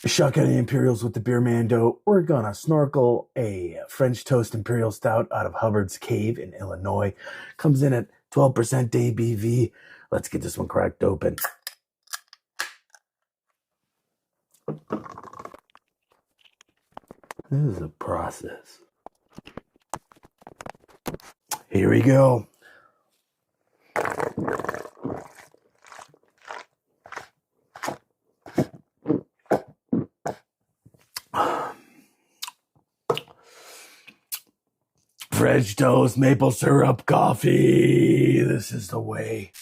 Shotgun the Imperials with the beer Mando. We're gonna snorkel a French toast Imperial Stout out of Hubbard's Cave in Illinois. Comes in at 12% ABV. Let's get this one cracked open. This is a process. Here we go. French toast, maple syrup, coffee. This is the way.